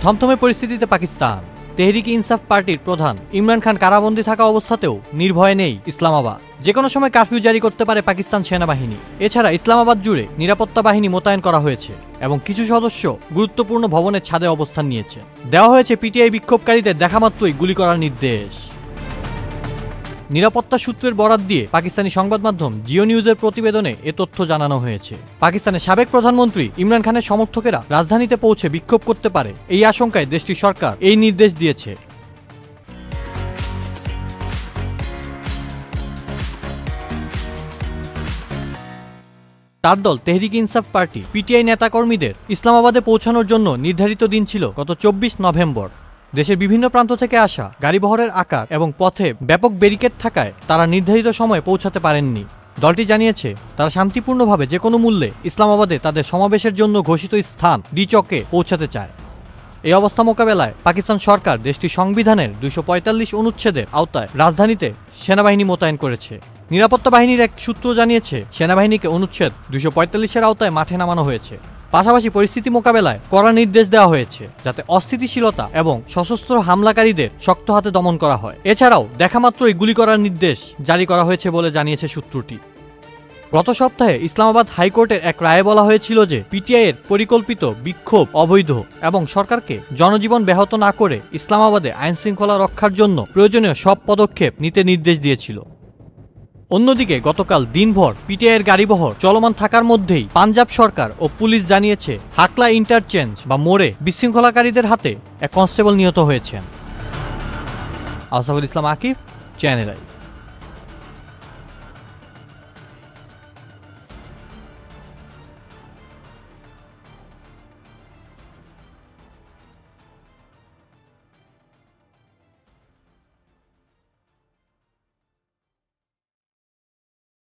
থমথমে পরিস্থিতিতে পাকিস্তান। তেহরিক ইনসাফ পার্টির প্রধান ইমরান খান কারাবন্দী থাকা অবস্থাতেও নির্ভয়ে নেই ইসলামাবাদ। যে কোনো সময় কারফিউ জারি করতে পারে পাকিস্তান সেনাবাহিনী। এছাড়া ইসলামাবাদ জুড়ে নিরাপত্তা বাহিনী মোতায়েন করা হয়েছে এবং কিছু সদস্য গুরুত্বপূর্ণ ভবনের ছাদে অবস্থান নিয়েছে। দেওয়া হয়েছে পিটিআই বিক্ষোভকারীদের দেখামাত্রই গুলি করার নির্দেশ। নিরাপত্তা সূত্রের বরাত দিয়ে পাকিস্তানি সংবাদ মাধ্যম জিও নিউজের প্রতিবেদনে এ তথ্য জানানো হয়েছে। পাকিস্তানের সাবেক প্রধানমন্ত্রী ইমরান খানের সমর্থকেরা রাজধানীতে পৌঁছে বিক্ষোভ করতে পারে এই আশঙ্কায় দেশটির সরকার এই নির্দেশ দিয়েছে। তার দল তেহরিক ইনসাফ পার্টি পিটিআই নেতাকর্মীদের ইসলামাবাদে পৌঁছানোর জন্য নির্ধারিত দিন ছিল গত 24 নভেম্বর। দেশের বিভিন্ন প্রান্ত থেকে আসা গাড়িবহরের আকার এবং পথে ব্যাপক ব্যারিকেড থাকায় তারা নির্ধারিত সময়ে পৌঁছাতে পারেননি। দলটি জানিয়েছে তারা শান্তিপূর্ণভাবে যে কোনো মূল্যে ইসলামাবাদে তাদের সমাবেশের জন্য ঘোষিত স্থান ডি চকে পৌঁছাতে চায়। এই অবস্থা মোকাবেলায় পাকিস্তান সরকার দেশটির সংবিধানের 245 অনুচ্ছেদের আওতায় রাজধানীতে সেনাবাহিনী মোতায়েন করেছে। নিরাপত্তা বাহিনীর এক সূত্র জানিয়েছে শনাবাহিনীকে অনুচ্ছেদ 245-এর আওতায় মাঠে নামানো হয়েছে। পাশাপাশি পরিস্থিতি মোকাবেলায় কড়া নির্দেশ দেওয়া হয়েছে যাতে অস্থিতিশীলতা এবং সশস্ত্র হামলাকারীদের শক্ত হাতে দমন করা হয়। এছাড়াও দেখামাত্রই গুলি করার নির্দেশ জারি করা হয়েছে বলে জানিয়েছে সূত্রটি। গত সপ্তাহে ইসলামাবাদ হাইকোর্টের এক রায়ে বলা হয়েছিল যে পিটিআইয়ের পরিকল্পিত বিক্ষোভ অবৈধ এবং সরকারকে জনজীবন ব্যাহত না করে ইসলামাবাদে আইনশৃঙ্খলা রক্ষার জন্য প্রয়োজনীয় সব পদক্ষেপ নিতে নির্দেশ দিয়েছিল। অন্যদিকে গতকাল দিনভর পিটিআইয়ের গাড়িবহর চলমান থাকার মধ্যেই পাঞ্জাব সরকার ও পুলিশ জানিয়েছে হাকলা ইন্টারচেঞ্জ বা মোড়ে বিশৃঙ্খলাকারীদের হাতে এক কনস্টেবল নিহত হয়েছেন। আসাফুল ইসলাম আকিব, চ্যানেল আই।